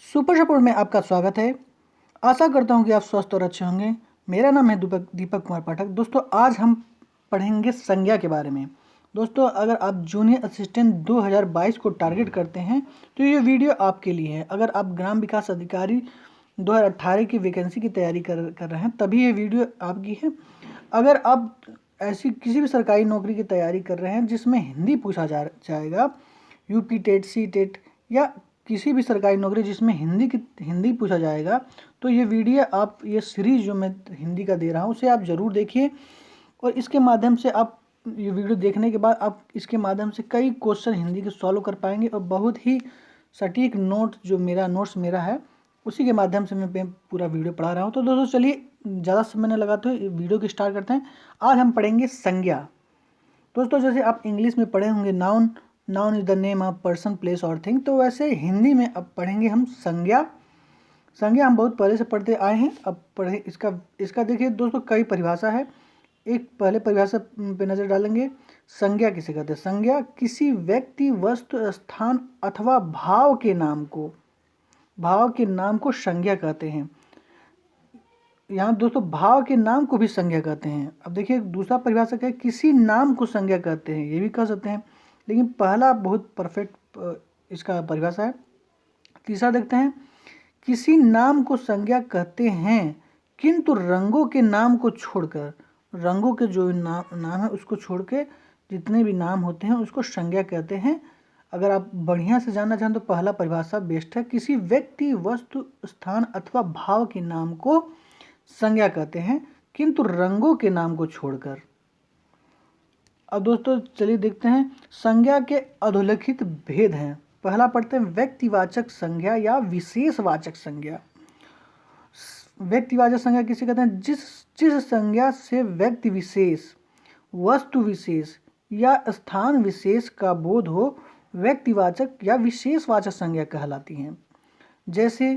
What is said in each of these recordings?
Super support में आपका स्वागत है। आशा करता हूं कि आप स्वस्थ और अच्छे होंगे। मेरा नाम है दीपक कुमार पाठक। दोस्तों, आज हम पढ़ेंगे संज्ञा के बारे में। दोस्तों, अगर आप जूनियर असिस्टेंट 2022 को टारगेट करते हैं तो ये वीडियो आपके लिए है। अगर आप ग्राम विकास अधिकारी 2018 की वैकेंसी की तैयारी कर रहे हैं तभी ये वीडियो आपकी है। अगर आप ऐसी किसी भी सरकारी नौकरी की तैयारी कर रहे हैं जिसमें हिंदी पूछा जाएगा, यूपी टेट, सी टेट या किसी भी सरकारी नौकरी जिसमें हिंदी पूछा जाएगा, तो ये वीडियो आप, ये सीरीज जो मैं हिंदी का दे रहा हूँ उसे आप ज़रूर देखिए। और इसके माध्यम से आप, ये वीडियो देखने के बाद आप इसके माध्यम से कई क्वेश्चन हिंदी के सॉल्व कर पाएंगे और बहुत ही सटीक नोट्स मेरा है उसी के माध्यम से मैं पूरा वीडियो पढ़ा रहा हूँ। तो दोस्तों चलिए ज़्यादा समय न लगाते हुए वीडियो की स्टार्ट करते हैं। आज हम पढ़ेंगे संज्ञा। दोस्तों, जैसे आप इंग्लिश में पढ़े होंगे noun is the name of person, place और थिंग, तो वैसे हिंदी में अब पढ़ेंगे हम संज्ञा। संज्ञा हम बहुत पहले से पढ़ते आए हैं। अब पढ़े इसका देखिए दोस्तों, कई परिभाषा है। एक पहले परिभाषा पे नज़र डालेंगे। संज्ञा किसे कहते हैं? संज्ञा किसी व्यक्ति, वस्तु, स्थान अथवा भाव के नाम को संज्ञा कहते हैं। यहाँ दोस्तों भाव के नाम को भी संज्ञा कहते हैं। अब देखिए दूसरा परिभाषा क्या है? किसी नाम को संज्ञा कहते हैं, ये भी कह सकते हैं, लेकिन पहला बहुत परफेक्ट इसका परिभाषा है। तीसरा देखते हैं, किसी नाम को संज्ञा कहते हैं किंतु रंगों के नाम को छोड़कर, रंगों के जो नाम है उसको छोड़ के जितने भी नाम होते हैं उसको संज्ञा कहते हैं। अगर आप बढ़िया से जानना चाहें तो पहला परिभाषा बेस्ट है। किसी व्यक्ति, वस्तु, स्थान अथवा भाव के नाम को संज्ञा कहते हैं किंतु रंगों के नाम को छोड़कर। अब दोस्तों चलिए देखते हैं संज्ञा के अधोलिखित भेद हैं। पहला पढ़ते हैं व्यक्तिवाचक संज्ञा या विशेषवाचक संज्ञा। व्यक्तिवाचक संज्ञा किसे कहते हैं? जिस संज्ञा से व्यक्ति विशेष, वस्तु विशेष या स्थान विशेष का बोध हो व्यक्तिवाचक या विशेषवाचक संज्ञा कहलाती हैं। जैसे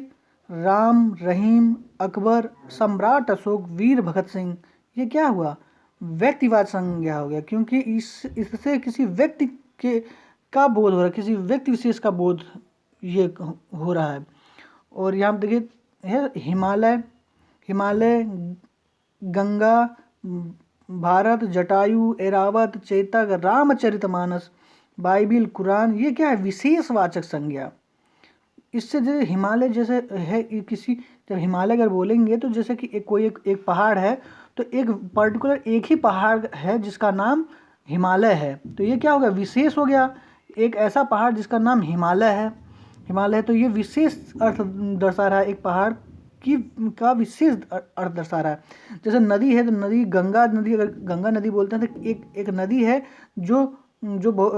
राम, रहीम, अकबर, सम्राट अशोक, वीर भगत सिंह, ये क्या हुआ? व्यक्तिवाचक संज्ञा हो गया, क्योंकि इससे किसी व्यक्ति का बोध हो रहा है, किसी व्यक्ति विशेष का बोध ये हो रहा है। और यहाँ देखिए है हिमालय, गंगा, भारत, जटायु, ऐरावत, चेतक, रामचरितमानस, बाइबिल, कुरान, ये क्या है? विशेषवाचक संज्ञा। इससे जैसे हिमालय जैसे है किसी, जब हिमालय अगर बोलेंगे तो जैसे कि एक पहाड़ है, तो एक पर्टिकुलर एक ही पहाड़ है जिसका नाम हिमालय है, तो ये क्या हो गया? विशेष हो गया। एक ऐसा पहाड़ जिसका नाम हिमालय है, तो ये विशेष अर्थ दर्शा रहा है, एक पहाड़ का विशेष अर्थ दर्शा रहा है। जैसे नदी है तो नदी, गंगा नदी, अगर गंगा नदी बोलते हैं तो एक नदी है जो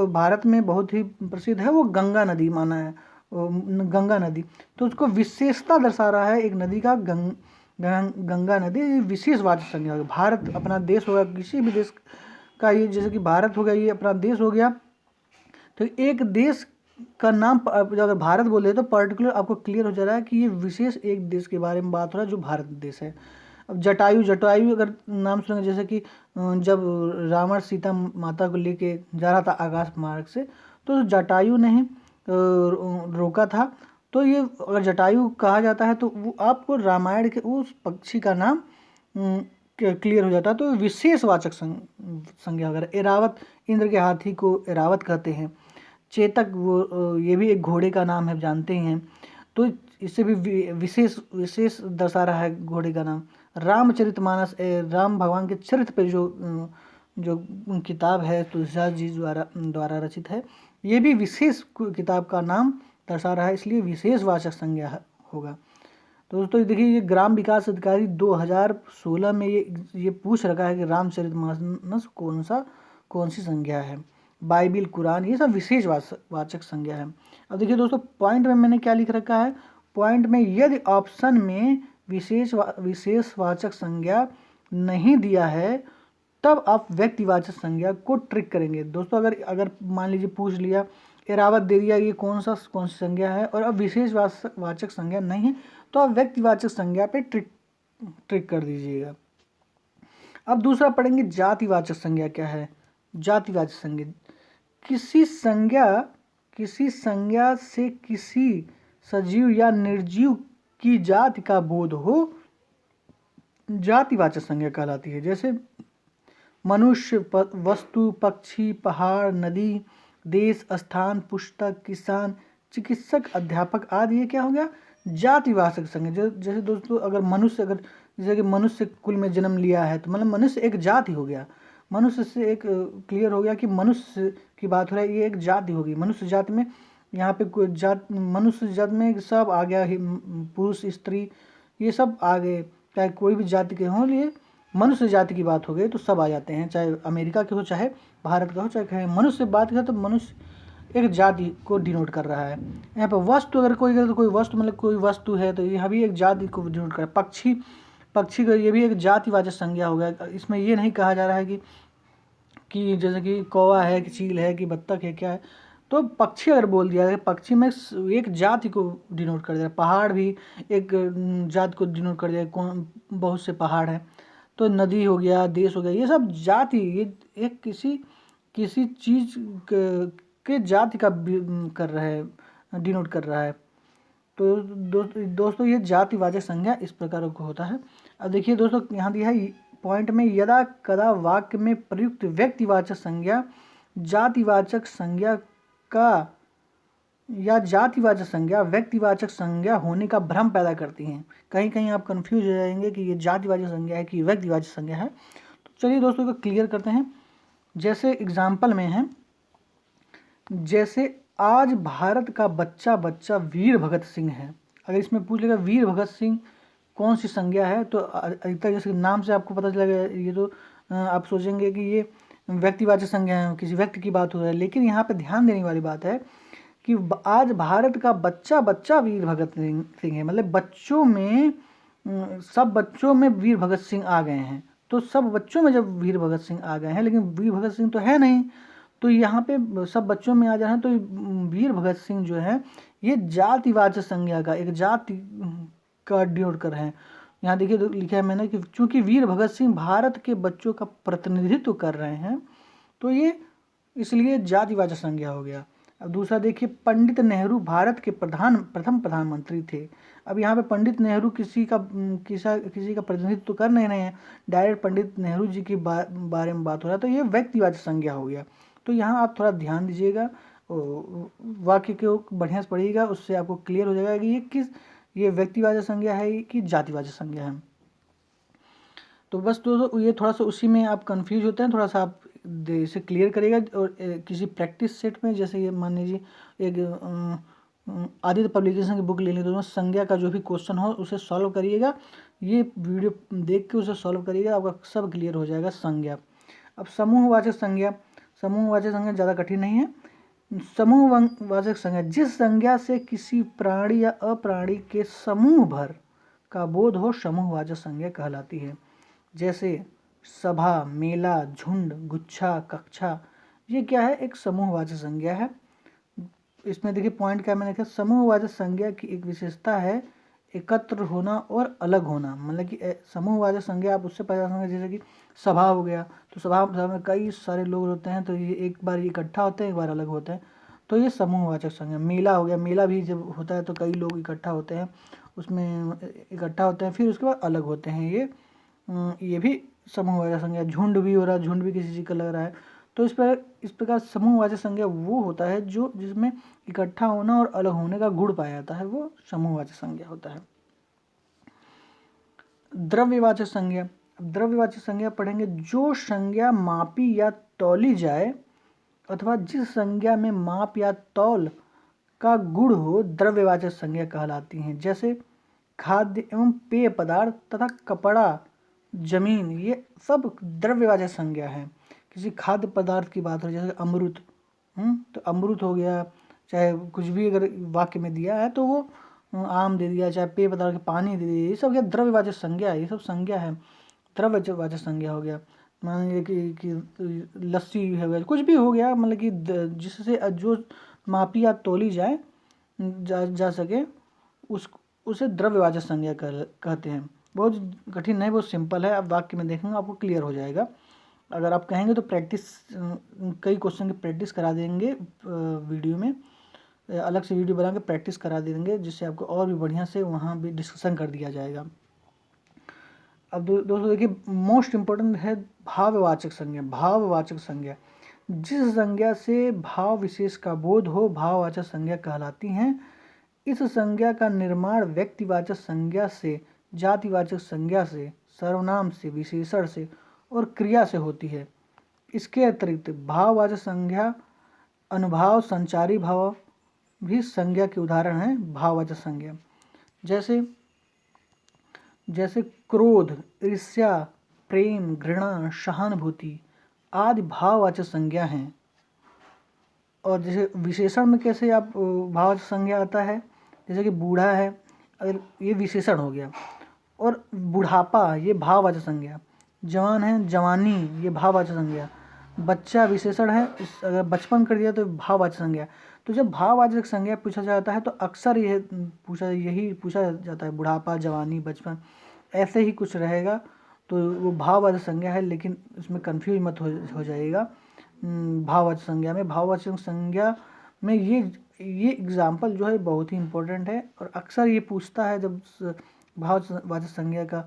भारत में बहुत ही प्रसिद्ध है, वो गंगा नदी माना है, गंगा नदी, तो उसको विशेषता दर्शा रहा है एक नदी का, गंगा नदी विशेषवाचक संज्ञा होगी। भारत अपना देश होगा, किसी भी देश का, ये जैसे कि भारत हो गया, ये अपना देश हो गया, तो एक देश का नाम अगर भारत बोले तो पर्टिकुलर आपको क्लियर हो जा रहा है कि ये विशेष एक देश के बारे में बात हो रहा है जो भारत देश है। अब जटायु अगर नाम सुनेंगे, जैसे कि जब रावण सीता माता को लेके जा रहा था आकाश मार्ग से, तो जटायु ने ही रोका था। तो ये अगर जटायु कहा जाता है तो वो आपको रामायण के उस पक्षी का नाम क्लियर हो जाता है, तो विशेषवाचक संज्ञा वगैरह। ऐरावत, इंद्र के हाथी को ऐरावत कहते हैं। चेतक, वो ये भी एक घोड़े का नाम है, जानते हैं, तो इससे भी विशेष दर्शा रहा है घोड़े का नाम। रामचरितमानस, राम भगवान के चरित्र पे जो किताब है तुलसीदास जी द्वारा रचित है, ये भी विशेष किताब का नाम दर्शा रहा है, इसलिए विशेषवाचक संज्ञा होगा। तो दोस्तों देखिए, ये ग्राम विकास अधिकारी 2016 में ये पूछ रखा है कि रामचरितमानस कौन सी संज्ञा है। बाइबिल, कुरान, ये सब विशेषवाचक संज्ञा है। अब देखिए दोस्तों, पॉइंट में मैंने क्या लिख रखा है? पॉइंट में यदि ऑप्शन में विशेषवाचक संज्ञा नहीं दिया है तब आप व्यक्तिवाचक संज्ञा को ट्रिक करेंगे। दोस्तों अगर मान लीजिए पूछ लिया, ऐरावत दे दिया, ये कौन सी संज्ञा है, और अब विशेषवाचक संज्ञा नहीं है, तो आप व्यक्तिवाचक संज्ञा पे ट्रिक कर दीजिएगा। अब दूसरा पढ़ेंगे जातिवाचक संज्ञा क्या है। जातिवाचक संज्ञा किसी संज्ञा से किसी सजीव या निर्जीव की जाति का बोध हो, जातिवाचक संज्ञा कहलाती है। जैसे मनुष्य, वस्तु, पक्षी, पहाड़, नदी, देश, स्थान, पुस्तक, किसान, चिकित्सक, अध्यापक आदि, ये क्या हो गया? जातिवाचक संज्ञा। जैसे दोस्तों अगर मनुष्य, अगर जैसे कि मनुष्य कुल में जन्म लिया है तो मतलब मनुष्य एक जाति हो गया। मनुष्य से एक क्लियर हो गया कि मनुष्य की बात हो रहा है, ये एक जाति होगी। मनुष्य जाति में यहाँ पे कोई जात, मनुष्य जाति में सब आ गया, पुरुष, स्त्री, ये सब आ गए, चाहे कोई भी जाति के हों। ये मनुष्य जाति की बात हो गई तो सब आ जाते हैं, चाहे अमेरिका के हो, चाहे भारत का हो, चाहे मनुष्य बात करें तो मनुष्य एक जाति को डिनोट कर रहा है। यहाँ पर वस्तु अगर कोई करे तो कोई वस्तु मतलब कोई वस्तु है तो यह भी एक जाति को डिनोट कर रहा है। पक्षी, पक्षी का ये भी एक जातिवाचक संज्ञा हो गया। इसमें ये नहीं कहा जा रहा है कि जैसे कि कौवा है, कि चील है, कि बत्तख है, क्या है। तो पक्षी अगर बोल दिया जाए, पक्षी में एक जाति को डिनोट कर दिया। पहाड़ भी एक जाति को डिनोट कर दिया, कौन बहुत से पहाड़ हैं। तो नदी हो गया, देश हो गया, ये सब जाति, ये एक किसी चीज के जाति का कर रहा है, डिनोट कर रहा है। तो दोस्तों ये जातिवाचक संज्ञा इस प्रकार का होता है। अब देखिए दोस्तों यहाँ दिया है पॉइंट में, यदा कदा वाक्य में प्रयुक्त व्यक्तिवाचक संज्ञा जातिवाचक संज्ञा का या जातिवाचक संज्ञा व्यक्तिवाचक संज्ञा होने का भ्रम पैदा करती हैं। कहीं कहीं आप कंफ्यूज हो जाएंगे कि ये जातिवाचक संज्ञा है कि व्यक्तिवाचक संज्ञा है। तो चलिए दोस्तों को क्लियर करते हैं। जैसे एग्जाम्पल में है, जैसे आज भारत का बच्चा बच्चा वीर भगत सिंह है। अगर इसमें पूछ लेगा वीर भगत सिंह कौन सी संज्ञा है, तो अधिकतर जैसे नाम से आपको पता चलेगा, ये तो आप सोचेंगे कि ये व्यक्तिवाचक संज्ञा है, किसी व्यक्ति की बात हो रहा है। लेकिन यहाँ पे ध्यान देने वाली बात है कि आज भारत का बच्चा बच्चा वीर भगत सिंह है, मतलब बच्चों में, सब बच्चों में वीर भगत सिंह आ गए हैं। तो सब बच्चों में जब वीर भगत सिंह आ गए हैं, लेकिन वीर भगत सिंह तो है नहीं, तो यहाँ पे सब बच्चों में आ जा रहे हैं। तो वीर भगत सिंह जो है ये जातिवाचक संज्ञा का, एक जाति का डिनोट कर रहे हैं। यहाँ देखिए लिखा है मैंने कि चूंकि वीर भगत सिंह भारत के बच्चों का प्रतिनिधित्व कर रहे हैं तो ये इसलिए जातिवाचक संज्ञा हो गया। अब दूसरा देखिए, पंडित नेहरू भारत के प्रथम प्रधानमंत्री थे। अब यहाँ पे पंडित नेहरू किसी का प्रतिनिधित्व तो कर नहीं रहे हैं, डायरेक्ट पंडित नेहरू जी के बारे में बात हो रहा है, तो ये व्यक्तिवाचक संज्ञा हो गया। तो यहाँ आप थोड़ा ध्यान दीजिएगा, वाक्य को बढ़िया से पढ़िएगा, उससे आपको क्लियर हो जाएगा कि ये व्यक्तिवाचक संज्ञा है कि जातिवाचक संज्ञा है। तो बस दोस्तों ये थोड़ा सा उसी में आप कंफ्यूज होते हैं, थोड़ा सा आप इसे क्लियर करिएगा। और किसी प्रैक्टिस सेट में, जैसे ये मान लीजिए एक आदित्य पब्लिकेशन की बुक ले ली, तो उसमें संज्ञा का जो भी क्वेश्चन हो उसे सॉल्व करिएगा। ये वीडियो देख के उसे सॉल्व करिएगा, आपका सब क्लियर हो जाएगा संज्ञा। अब समूहवाचक संज्ञा, समूहवाचक संज्ञा ज़्यादा कठिन नहीं है। समूहवाचक संज्ञा, जिस संज्ञा से किसी प्राणी या अप्राणी के समूह भर का बोध हो, समूहवाचक संज्ञा कहलाती है। जैसे सभा, मेला, झुंड, गुच्छा, कक्षा, ये क्या है? एक समूहवाचक संज्ञा है। इसमें देखिए पॉइंट क्या मैंने कहा, समूहवाचक संज्ञा की एक विशेषता है एकत्र होना और अलग होना। मतलब कि समूहवाचक संज्ञा आप उससे पहचान सकते, जैसे कि सभा हो गया, तो सभा में कई सारे लोग होते हैं, तो ये एक बार इकट्ठा होते हैं, एक बार अलग होते हैं, तो ये समूहवाचक संज्ञा। मेला हो गया, मेला भी जब होता है तो कई लोग इकट्ठा होते हैं, उसमें इकट्ठा होते हैं, फिर उसके बाद अलग होते हैं, ये भी समूहवाचक संज्ञा। झुंड भी हो रहा है, झुंड भी किसी चीज़ का लग रहा है। तो इस प्रकार समूहवाचक संज्ञा वो होता है जो जिसमें इकट्ठा होना और अलग होने का गुण पाया जाता है, वो समूहवाचक संज्ञा होता है। द्रव्यवाचक संज्ञा, द्रव्यवाचक संज्ञा पढ़ेंगे, जो संज्ञा मापी या तौली जाए अथवा जिस संज्ञा में माप या तौल का गुण हो, द्रव्यवाचक संज्ञा कहलाती हैं। जैसे खाद्य एवं पेय पदार्थ तथा कपड़ा, जमीन, ये सब द्रव्यवाचक संज्ञा है। किसी खाद्य पदार्थ की बात हो, जैसे अमृत, तो अमृत हो गया, चाहे कुछ भी अगर वाक्य में दिया है तो वो आम दे दिया, चाहे पेय पदार्थ पानी दे दिया, ये सब क्या द्रव्यवाचक संज्ञा है, ये सब संज्ञा है, द्रव्यवाचक संज्ञा हो गया। मान लीजिए कि लस्सी हो गया, कुछ भी हो गया, मतलब कि जिससे जो मापी या तोली जाए जा सके उसे द्रव्यवाचक संज्ञा कहते हैं। बहुत कठिन नहीं, बहुत सिंपल है, आप वाक्य में देखेंगे आपको क्लियर हो जाएगा। अगर आप कहेंगे तो प्रैक्टिस, कई क्वेश्चन की प्रैक्टिस करा देंगे वीडियो में, अलग से वीडियो बना के प्रैक्टिस करा देंगे, जिससे आपको और भी बढ़िया से वहाँ भी डिस्कशन कर दिया जाएगा। अब दोस्तों देखिए, मोस्ट इम्पोर्टेंट है भाववाचक संज्ञा। भाववाचक संज्ञा, जिस संज्ञा से भाव विशेष का बोध हो भाववाचक संज्ञा कहलाती हैं। इस संज्ञा का निर्माण व्यक्तिवाचक संज्ञा से, जातिवाचक संज्ञा से, सर्वनाम से, विशेषण से और क्रिया से होती है। इसके अतिरिक्त भाववाचक संज्ञा, अनुभाव, संचारी भाव भी संज्ञा के उदाहरण हैं। भाववाचक संज्ञा जैसे क्रोध, ईर्ष्या, प्रेम, घृणा, सहानुभूति आदि भाववाचक संज्ञा हैं। और जैसे विशेषण में कैसे आप भाववाचक संज्ञा आता है, जैसे कि बूढ़ा है, अगर ये विशेषण हो गया, और बुढ़ापा ये भाववाचक संज्ञा, जवान है, जवानी ये भाववाचक संज्ञा, बच्चा विशेषण है, अगर बचपन कर दिया तो भाववाचक संज्ञा। तो जब भाववाचक संज्ञा पूछा जाता है तो अक्सर यही पूछा जाता है, बुढ़ापा, जवानी, बचपन, ऐसे ही कुछ रहेगा, तो वो भाववाचक संज्ञा है। लेकिन इसमें कन्फ्यूज मत हो जाइएगा। भाववाचक संज्ञा में ये एग्जाम्पल जो है बहुत ही इम्पोर्टेंट है, और अक्सर ये पूछता है जब भाववाचक संज्ञा का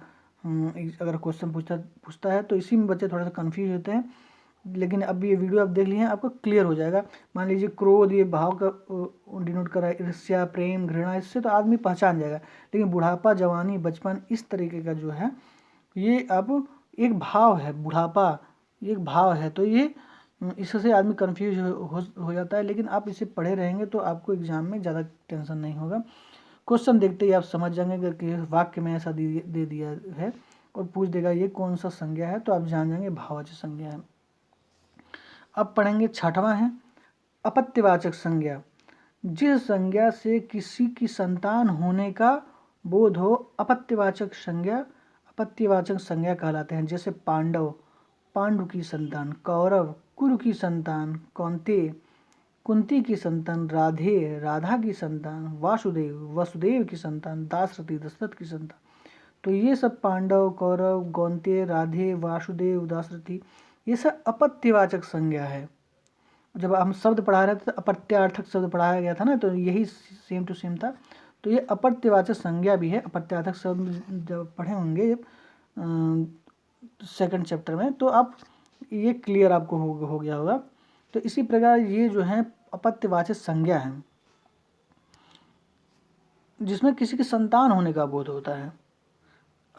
अगर क्वेश्चन पूछता है तो इसी में बच्चे थोड़ा सा कन्फ्यूज होते हैं। लेकिन अब ये वीडियो आप देख लिए हैं, आपको क्लियर हो जाएगा। मान लीजिए क्रोध ये भाव का डिनोट कर रहा है, ईर्ष्या, प्रेम, घृणा, इससे तो आदमी पहचान जाएगा। लेकिन बुढ़ापा, जवानी, बचपन, इस तरीके का जो है ये अब एक भाव है। बुढ़ापा एक भाव है, तो ये इससे आदमी कन्फ्यूज हो जाता है। लेकिन आप इसे पढ़े रहेंगे तो आपको एग्जाम में ज़्यादा टेंशन नहीं होगा। क्वेश्चन देखते ही आप समझ जाएंगे कि वाक्य में ऐसा दे दिया है और पूछ देगा ये कौन सा संज्ञा है, तो आप जान जाएंगे भाववाचक संज्ञा है। अब पढ़ेंगे छठवां है अपत्यवाचक संज्ञा। जिस संज्ञा से किसी की संतान होने का बोध हो अपत्यवाचक संज्ञा कहलाते हैं। जैसे पांडव, पांडु की संतान, कौरव, कुरु की संतान, कौंतेय, कुंती की संतान, राधे, राधा की संतान, वासुदेव, वसुदेव की संतान, दाशरथी, दशरथ की संतान। तो ये सब पांडव, कौरव, कौंतेय, राधे, वासुदेव, दाशरथी, ये सब अपत्यवाचक संज्ञा है। जब हम शब्द पढ़ा रहे थे तो अपत्यार्थक शब्द पढ़ाया गया था ना, तो यही सेम टू सेम था। तो ये अपत्यवाचक संज्ञा भी है। अपत्यार्थक शब्द जब पढ़े होंगे सेकंड चैप्टर में, तो आप ये क्लियर आपको हो गया होगा। तो इसी प्रकार ये जो है अपत्यवाचक संज्ञा है, जिसमें किसी की संतान होने का बोध होता है।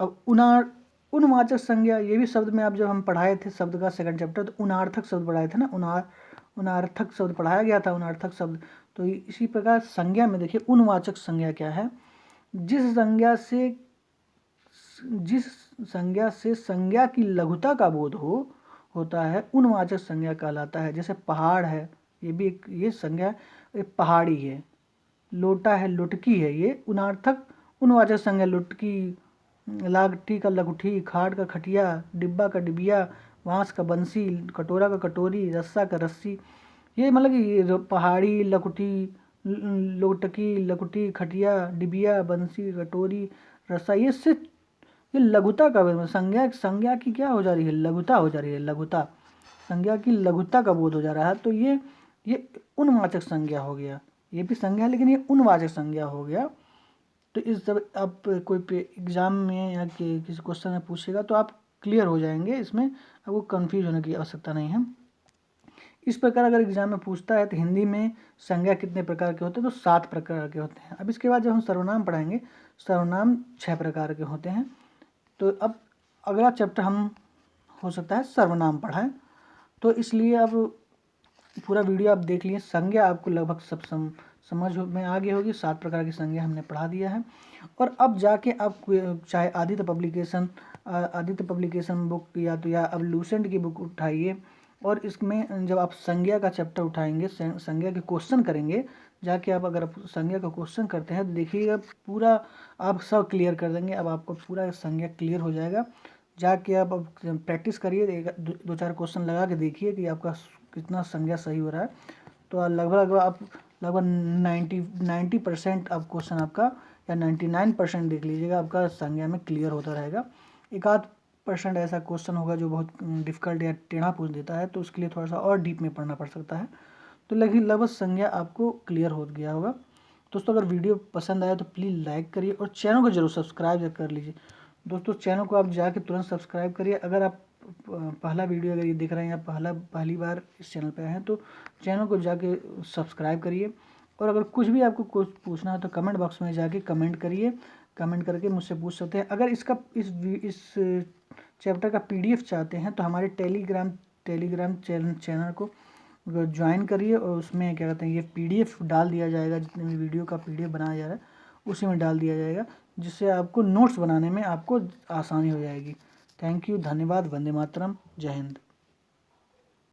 अब उनवाचक संज्ञा, ये भी शब्द में आप जब हम पढ़ाए थे शब्द का सेकंड चैप्टर, तो उनार्थक शब्द पढ़ाए थे ना, उनार्थक शब्द पढ़ाया गया था, उनार्थक शब्द। तो इसी प्रकार संज्ञा में देखिए उनवाचक संज्ञा क्या है। जिस संज्ञा से संज्ञा की लघुता का बोध होता है उनवाचक संज्ञा कहलाता है। जैसे पहाड़ है, ये भी ये संज्ञा पहाड़ी है। लोटा है, लुटकी है, ये उनवाचक संज्ञा। लुटकी, लाठी का लघुठी, खाट का खटिया, डिब्बा का डिबिया, बांस का बंसी, कटोरा का कटोरी, रस्सा का रस्सी। ये मतलब कि ये पहाड़ी, लोटकी, लकुटी, खटिया, डिबिया, बंसी, कटोरी, रस्सा, ये लघुता का संज्ञा की क्या हो जा रही है, लघुता हो जा रही है। लघुता, संज्ञा की लघुता का बोध हो जा रहा है। तो ये उनवाचक संज्ञा हो गया। ये भी संज्ञा, लेकिन ये उनवाचक संज्ञा हो गया। तो इस जब आप कोई एग्जाम में या किसी क्वेश्चन में पूछेगा तो आप क्लियर हो जाएंगे, इसमें आपको कंफ्यूज होने की आवश्यकता नहीं है। इस प्रकार अगर एग्जाम में पूछता है तो हिंदी में संज्ञा कितने प्रकार के होते हैं, तो 7 प्रकार के होते हैं। अब इसके बाद जब हम सर्वनाम पढ़ाएंगे, सर्वनाम 6 प्रकार के होते हैं। तो अब अगला चैप्टर हम हो सकता है सर्वनाम पढ़ाएं, तो इसलिए अब पूरा वीडियो आप देख लिए। संज्ञा आपको लगभग सब समझ में आ गई होगी। 7 प्रकार की संज्ञा हमने पढ़ा दिया है। और अब जाके आप चाहे आदित्य पब्लिकेशन बुक या अब लूसेंट की बुक उठाइए, और इसमें जब आप संज्ञा का चैप्टर उठाएंगे, संज्ञा के क्वेश्चन करेंगे, जाके आप अगर संज्ञा का क्वेश्चन करते हैं तो देखिएगा पूरा आप सब क्लियर कर देंगे। अब आपको पूरा संज्ञा क्लियर हो जाएगा। जाके आप अब प्रैक्टिस करिए, 2-4 क्वेश्चन लगा के देखिए कि आपका कितना संज्ञा सही हो रहा है। तो लगभग 90% आप क्वेश्चन आपका, या 99% देख लीजिएगा, आपका संज्ञा में क्लियर होता रहेगा। 1-8% ऐसा क्वेश्चन होगा जो बहुत डिफिकल्ट या टेढ़ा पूछ देता है, तो उसके लिए थोड़ा सा और डीप में पढ़ना पड़ सकता है। तो लगभग संज्ञा आपको क्लियर हो गया होगा। दोस्तों अगर वीडियो पसंद आया तो प्लीज़ लाइक करिए और चैनल को जरूर सब्सक्राइब कर लीजिए। दोस्तों चैनल को आप जाके तुरंत सब्सक्राइब करिए। अगर आप पहला वीडियो अगर ये देख रहे हैं या पहली बार इस चैनल पे आए हैं तो चैनल को जाके सब्सक्राइब करिए। और अगर कुछ भी आपको कुछ पूछना है तो कमेंट बॉक्स में जाके कमेंट करिए, कमेंट करके मुझसे पूछ सकते हैं। अगर इस चैप्टर का PDF चाहते हैं तो हमारे टेलीग्राम चैनल को ज्वाइन करिए और उसमें क्या कहते हैं ये PDF डाल दिया जाएगा। जितने भी वीडियो का PDF बनाया जा रहा है उसी में डाल दिया जाएगा, जिससे आपको नोट्स बनाने में आपको आसानी हो जाएगी। थैंक यू, धन्यवाद, वंदे मातरम, जय हिंद।